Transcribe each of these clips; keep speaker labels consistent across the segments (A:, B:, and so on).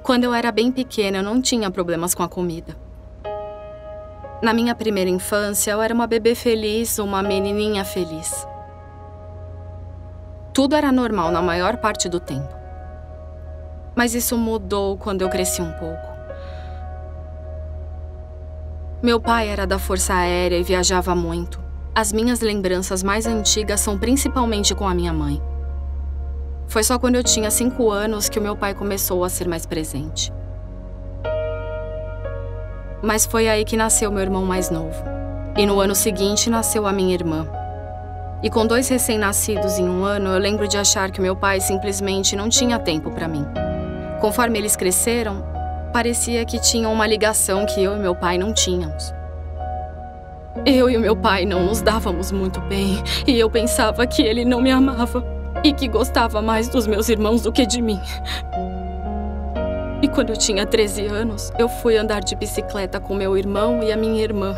A: Quando eu era bem pequena, eu não tinha problemas com a comida. Na minha primeira infância, eu era uma bebê feliz, uma menininha feliz. Tudo era normal na maior parte do tempo. Mas isso mudou quando eu cresci um pouco. Meu pai era da Força Aérea e viajava muito. As minhas lembranças mais antigas são principalmente com a minha mãe. Foi só quando eu tinha 5 anos que o meu pai começou a ser mais presente. Mas foi aí que nasceu meu irmão mais novo. E no ano seguinte nasceu a minha irmã. E com 2 recém-nascidos em um ano, eu lembro de achar que meu pai simplesmente não tinha tempo para mim. Conforme eles cresceram, parecia que tinham uma ligação que eu e meu pai não tínhamos. Eu e o meu pai não nos dávamos muito bem, e eu pensava que ele não me amava e que gostava mais dos meus irmãos do que de mim. E quando eu tinha 13 anos, eu fui andar de bicicleta com meu irmão e a minha irmã.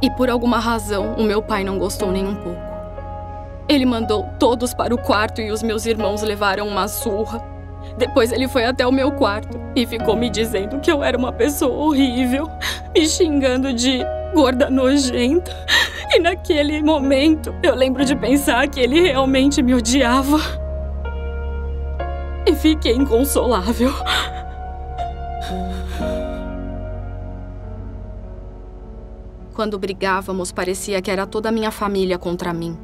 A: E por alguma razão, o meu pai não gostou nem um pouco. Ele mandou todos para o quarto e os meus irmãos levaram uma surra. Depois ele foi até o meu quarto e ficou me dizendo que eu era uma pessoa horrível, me xingando de gorda nojenta. E naquele momento, eu lembro de pensar que ele realmente me odiava. E fiquei inconsolável. Quando brigávamos, parecia que era toda a minha família contra mim.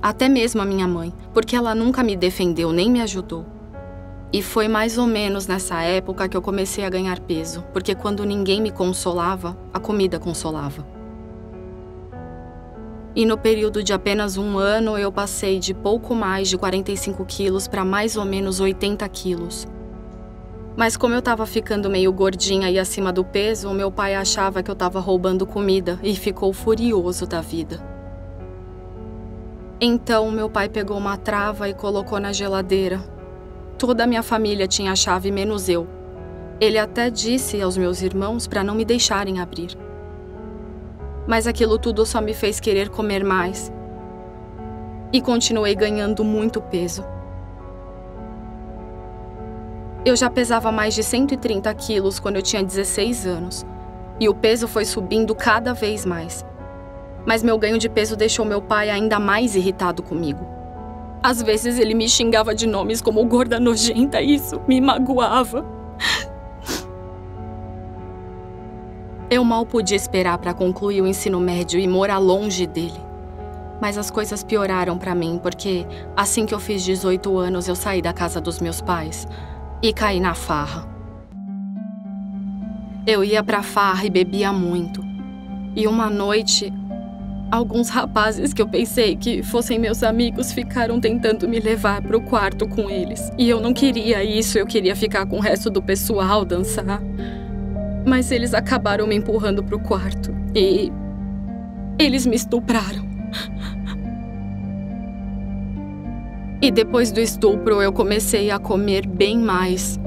A: Até mesmo a minha mãe, porque ela nunca me defendeu nem me ajudou. E foi mais ou menos nessa época que eu comecei a ganhar peso, porque quando ninguém me consolava, a comida consolava. E no período de apenas 1 ano, eu passei de pouco mais de 45 quilos para mais ou menos 80 quilos. Mas como eu estava ficando meio gordinha e acima do peso, o meu pai achava que eu estava roubando comida e ficou furioso da vida. Então, meu pai pegou uma trava e colocou na geladeira. Toda a minha família tinha a chave, menos eu. Ele até disse aos meus irmãos para não me deixarem abrir. Mas aquilo tudo só me fez querer comer mais. E continuei ganhando muito peso. Eu já pesava mais de 130 quilos quando eu tinha 16 anos. E o peso foi subindo cada vez mais. Mas meu ganho de peso deixou meu pai ainda mais irritado comigo. Às vezes ele me xingava de nomes como gorda nojenta e isso me magoava. Eu mal podia esperar para concluir o ensino médio e morar longe dele. Mas as coisas pioraram para mim, porque assim que eu fiz 18 anos, eu saí da casa dos meus pais e caí na farra. Eu ia pra farra e bebia muito. E uma noite, alguns rapazes que eu pensei que fossem meus amigos ficaram tentando me levar pro quarto com eles. E eu não queria isso, eu queria ficar com o resto do pessoal, dançar. Mas eles acabaram me empurrando pro quarto e eles me estupraram. E depois do estupro, eu comecei a comer bem mais.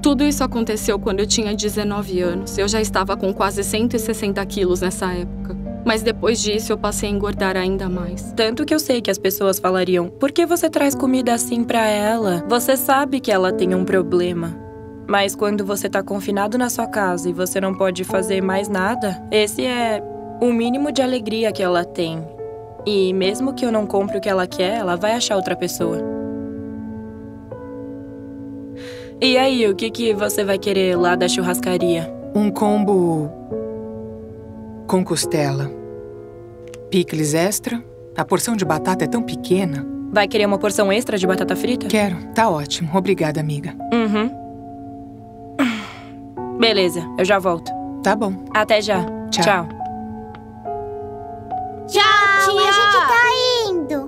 A: Tudo isso aconteceu quando eu tinha 19 anos. Eu já estava com quase 160 quilos nessa época. Mas depois disso, eu passei a engordar ainda mais.
B: Tanto que eu sei que as pessoas falariam: por que você traz comida assim pra ela? Você sabe que ela tem um problema. Mas quando você tá confinado na sua casa e você não pode fazer mais nada, esse é o mínimo de alegria que ela tem. E mesmo que eu não compre o que ela quer, ela vai achar outra pessoa. E aí, o que você vai querer lá da churrascaria?
C: Um combo com costela. Picles extra. A porção de batata é tão pequena.
B: Vai querer uma porção extra de batata frita?
C: Quero. Tá ótimo. Obrigada, amiga.
B: Beleza, eu já volto.
C: Tá bom.
B: Até já.
C: Tchau.
D: Tchau, a gente tá indo.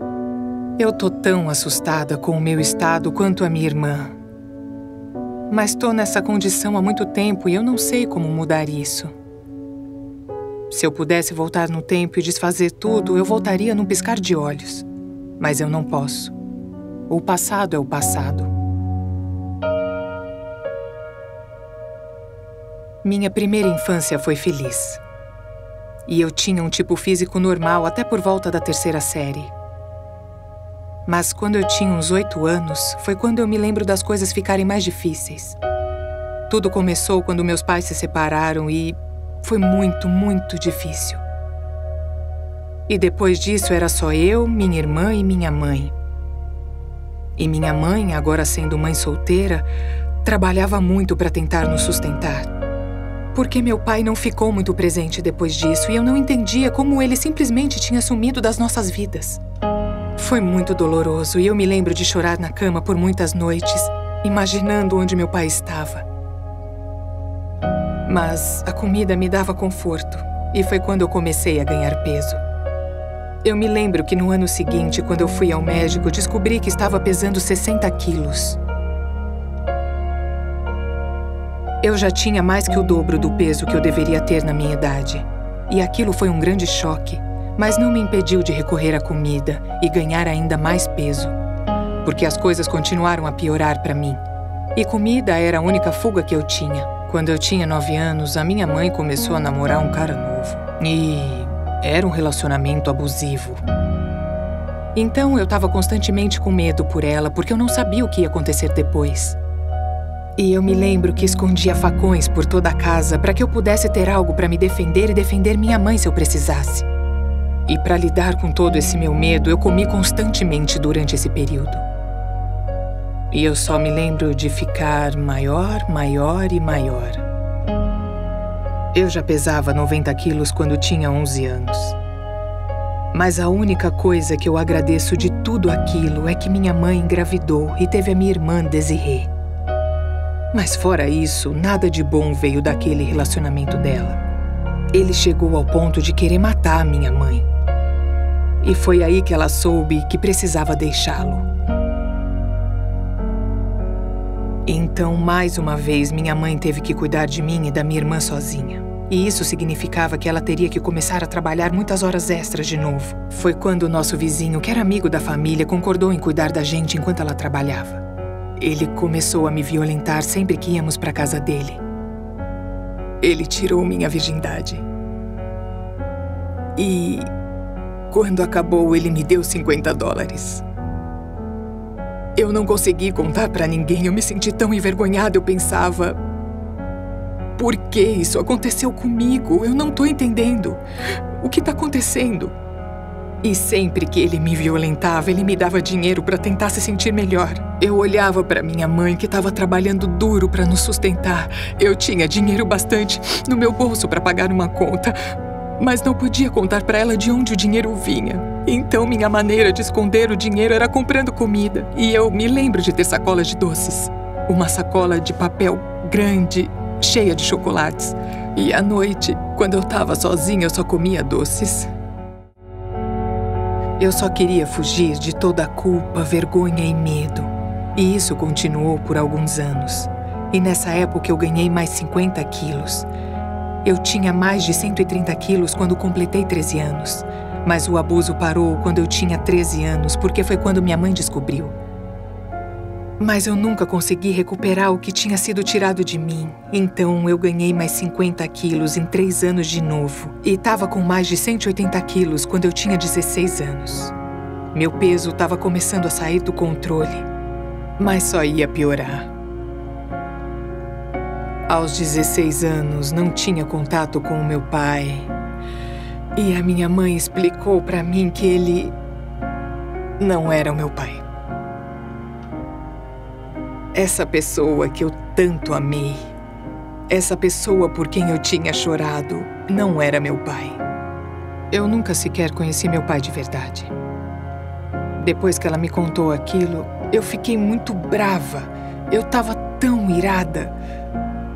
C: Eu tô tão assustada com o meu estado quanto a minha irmã. Mas tô nessa condição há muito tempo e eu não sei como mudar isso. Se eu pudesse voltar no tempo e desfazer tudo, eu voltaria num piscar de olhos. Mas eu não posso. O passado é o passado. Minha primeira infância foi feliz. E eu tinha um tipo físico normal até por volta da 3ª série. Mas quando eu tinha uns 8 anos, foi quando eu me lembro das coisas ficarem mais difíceis. Tudo começou quando meus pais se separaram e foi muito, muito difícil. E depois disso era só eu, minha irmã e minha mãe. E minha mãe, agora sendo mãe solteira, trabalhava muito para tentar nos sustentar. Porque meu pai não ficou muito presente depois disso e eu não entendia como ele simplesmente tinha sumido das nossas vidas. Foi muito doloroso e eu me lembro de chorar na cama por muitas noites, imaginando onde meu pai estava. Mas a comida me dava conforto e foi quando eu comecei a ganhar peso. Eu me lembro que no ano seguinte, quando eu fui ao médico, descobri que estava pesando 60 quilos. Eu já tinha mais que o dobro do peso que eu deveria ter na minha idade. E aquilo foi um grande choque, mas não me impediu de recorrer à comida e ganhar ainda mais peso. Porque as coisas continuaram a piorar para mim. E comida era a única fuga que eu tinha. Quando eu tinha 9 anos, a minha mãe começou a namorar um cara novo. E era um relacionamento abusivo. Então eu estava constantemente com medo por ela, porque eu não sabia o que ia acontecer depois. E eu me lembro que escondia facões por toda a casa para que eu pudesse ter algo para me defender e defender minha mãe se eu precisasse. E para lidar com todo esse meu medo, eu comi constantemente durante esse período. E eu só me lembro de ficar maior, maior e maior. Eu já pesava 90 quilos quando tinha 11 anos. Mas a única coisa que eu agradeço de tudo aquilo é que minha mãe engravidou e teve a minha irmã Desirê. Mas fora isso, nada de bom veio daquele relacionamento dela. Ele chegou ao ponto de querer matar a minha mãe. E foi aí que ela soube que precisava deixá-lo. Então, mais uma vez, minha mãe teve que cuidar de mim e da minha irmã sozinha. E isso significava que ela teria que começar a trabalhar muitas horas extras de novo. Foi quando o nosso vizinho, que era amigo da família, concordou em cuidar da gente enquanto ela trabalhava. Ele começou a me violentar sempre que íamos para a casa dele. Ele tirou minha virgindade. E quando acabou, ele me deu $50. Eu não consegui contar para ninguém, eu me senti tão envergonhada, eu pensava... Por que isso aconteceu comigo? Eu não tô entendendo. O que tá acontecendo? E sempre que ele me violentava, ele me dava dinheiro para tentar se sentir melhor. Eu olhava para minha mãe, que estava trabalhando duro para nos sustentar. Eu tinha dinheiro bastante no meu bolso para pagar uma conta, mas não podia contar para ela de onde o dinheiro vinha. Então minha maneira de esconder o dinheiro era comprando comida. E eu me lembro de ter sacolas de doces. Uma sacola de papel grande, cheia de chocolates. E à noite, quando eu estava sozinha, eu só comia doces. Eu só queria fugir de toda a culpa, vergonha e medo. E isso continuou por alguns anos. E nessa época eu ganhei mais 50 quilos. Eu tinha mais de 130 quilos quando completei 13 anos. Mas o abuso parou quando eu tinha 13 anos, porque foi quando minha mãe descobriu. Mas eu nunca consegui recuperar o que tinha sido tirado de mim. Então eu ganhei mais 50 quilos em 3 anos de novo. E estava com mais de 180 quilos quando eu tinha 16 anos. Meu peso estava começando a sair do controle, mas só ia piorar. Aos 16 anos, não tinha contato com o meu pai. E a minha mãe explicou para mim que ele não era o meu pai. Essa pessoa que eu tanto amei, essa pessoa por quem eu tinha chorado, não era meu pai. Eu nunca sequer conheci meu pai de verdade. Depois que ela me contou aquilo, eu fiquei muito brava. Eu estava tão irada,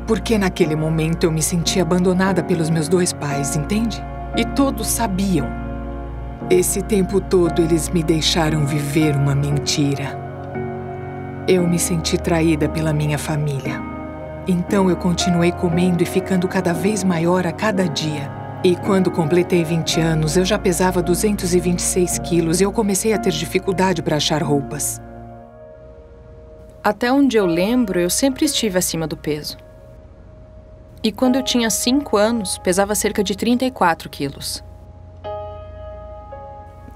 C: porque naquele momento eu me senti abandonada pelos meus 2 pais, entende? E todos sabiam. Esse tempo todo eles me deixaram viver uma mentira. Eu me senti traída pela minha família. Então eu continuei comendo e ficando cada vez maior a cada dia. E quando completei 20 anos, eu já pesava 226 quilos e eu comecei a ter dificuldade para achar roupas.
B: Até onde eu lembro, eu sempre estive acima do peso. E quando eu tinha 5 anos, pesava cerca de 34 quilos.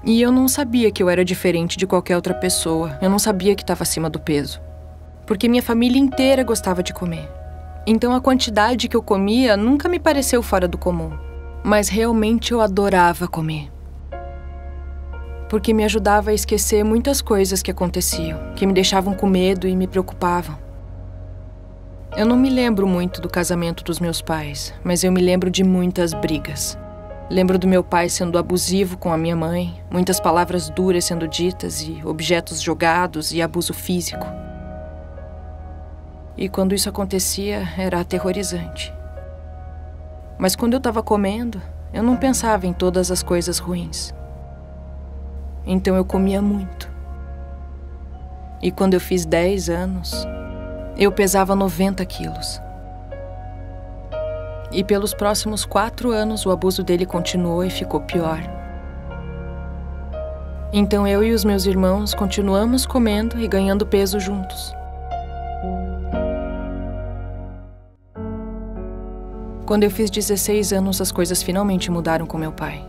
B: E eu não sabia que eu era diferente de qualquer outra pessoa. Eu não sabia que estava acima do peso. Porque minha família inteira gostava de comer. Então a quantidade que eu comia nunca me pareceu fora do comum. Mas realmente eu adorava comer. Porque me ajudava a esquecer muitas coisas que aconteciam, que me deixavam com medo e me preocupavam. Eu não me lembro muito do casamento dos meus pais, mas eu me lembro de muitas brigas. Lembro do meu pai sendo abusivo com a minha mãe, muitas palavras duras sendo ditas e objetos jogados e abuso físico. E quando isso acontecia, era aterrorizante. Mas quando eu estava comendo, eu não pensava em todas as coisas ruins. Então eu comia muito. E quando eu fiz 10 anos, eu pesava 90 quilos. E pelos próximos 4 anos, o abuso dele continuou e ficou pior. Então eu e os meus irmãos continuamos comendo e ganhando peso juntos. Quando eu fiz 16 anos, as coisas finalmente mudaram com meu pai.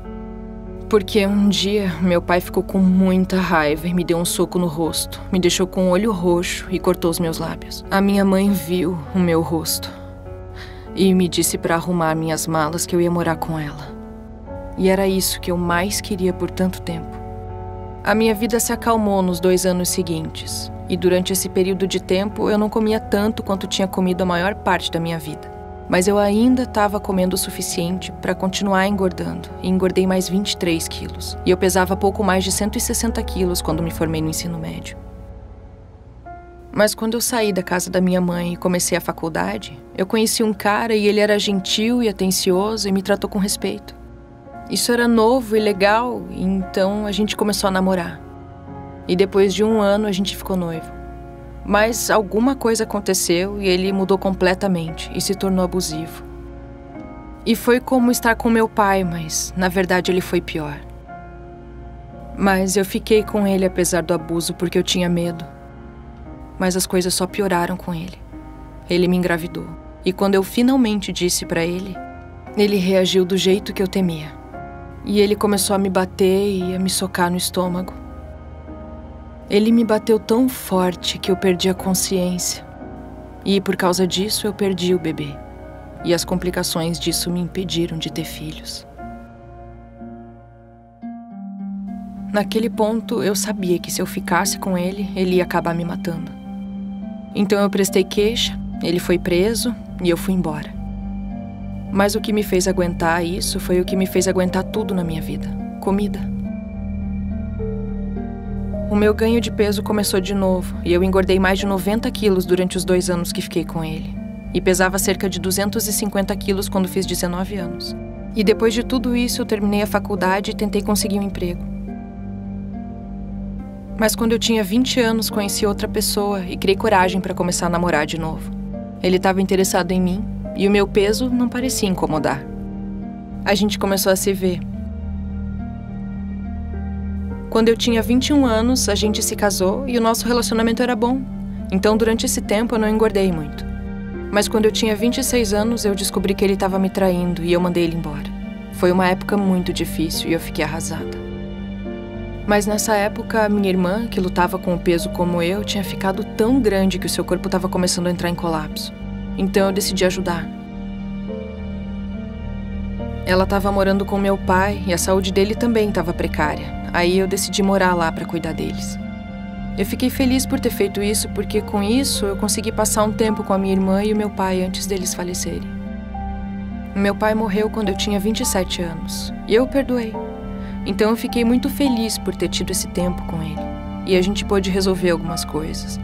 B: Porque um dia, meu pai ficou com muita raiva e me deu um soco no rosto. Me deixou com o olho roxo e cortou os meus lábios. A minha mãe viu o meu rosto e me disse para arrumar minhas malas que eu ia morar com ela. E era isso que eu mais queria por tanto tempo. A minha vida se acalmou nos 2 anos seguintes. E durante esse período de tempo, eu não comia tanto quanto tinha comido a maior parte da minha vida. Mas eu ainda estava comendo o suficiente para continuar engordando. E engordei mais 23 quilos. E eu pesava pouco mais de 160 quilos quando me formei no ensino médio. Mas quando eu saí da casa da minha mãe e comecei a faculdade, eu conheci um cara e ele era gentil e atencioso e me tratou com respeito. Isso era novo e legal, e então a gente começou a namorar. E depois de 1 ano a gente ficou noivo. Mas alguma coisa aconteceu e ele mudou completamente e se tornou abusivo. E foi como estar com meu pai, mas na verdade ele foi pior. Mas eu fiquei com ele apesar do abuso porque eu tinha medo. Mas as coisas só pioraram com ele. Ele me engravidou. E quando eu finalmente disse pra ele, ele reagiu do jeito que eu temia. E ele começou a me bater e a me socar no estômago. Ele me bateu tão forte que eu perdi a consciência. E por causa disso eu perdi o bebê. E as complicações disso me impediram de ter filhos. Naquele ponto eu sabia que se eu ficasse com ele, ele ia acabar me matando. Então eu prestei queixa, ele foi preso e eu fui embora. Mas o que me fez aguentar isso foi o que me fez aguentar tudo na minha vida: comida. O meu ganho de peso começou de novo e eu engordei mais de 90 quilos durante os 2 anos que fiquei com ele. E pesava cerca de 250 quilos quando fiz 19 anos. E depois de tudo isso, eu terminei a faculdade e tentei conseguir um emprego. Mas quando eu tinha 20 anos, conheci outra pessoa e criei coragem para começar a namorar de novo. Ele estava interessado em mim e o meu peso não parecia incomodar. A gente começou a se ver. Quando eu tinha 21 anos, a gente se casou e o nosso relacionamento era bom. Então, durante esse tempo, eu não engordei muito. Mas quando eu tinha 26 anos, eu descobri que ele estava me traindo e eu mandei ele embora. Foi uma época muito difícil e eu fiquei arrasada. Mas nessa época, a minha irmã, que lutava com o peso como eu, tinha ficado tão grande que o seu corpo estava começando a entrar em colapso. Então eu decidi ajudar. Ela estava morando com meu pai e a saúde dele também estava precária. Aí eu decidi morar lá para cuidar deles. Eu fiquei feliz por ter feito isso porque com isso eu consegui passar um tempo com a minha irmã e o meu pai antes deles falecerem. Meu pai morreu quando eu tinha 27 anos e eu o perdoei. Então eu fiquei muito feliz por ter tido esse tempo com ele. E a gente pôde resolver algumas coisas.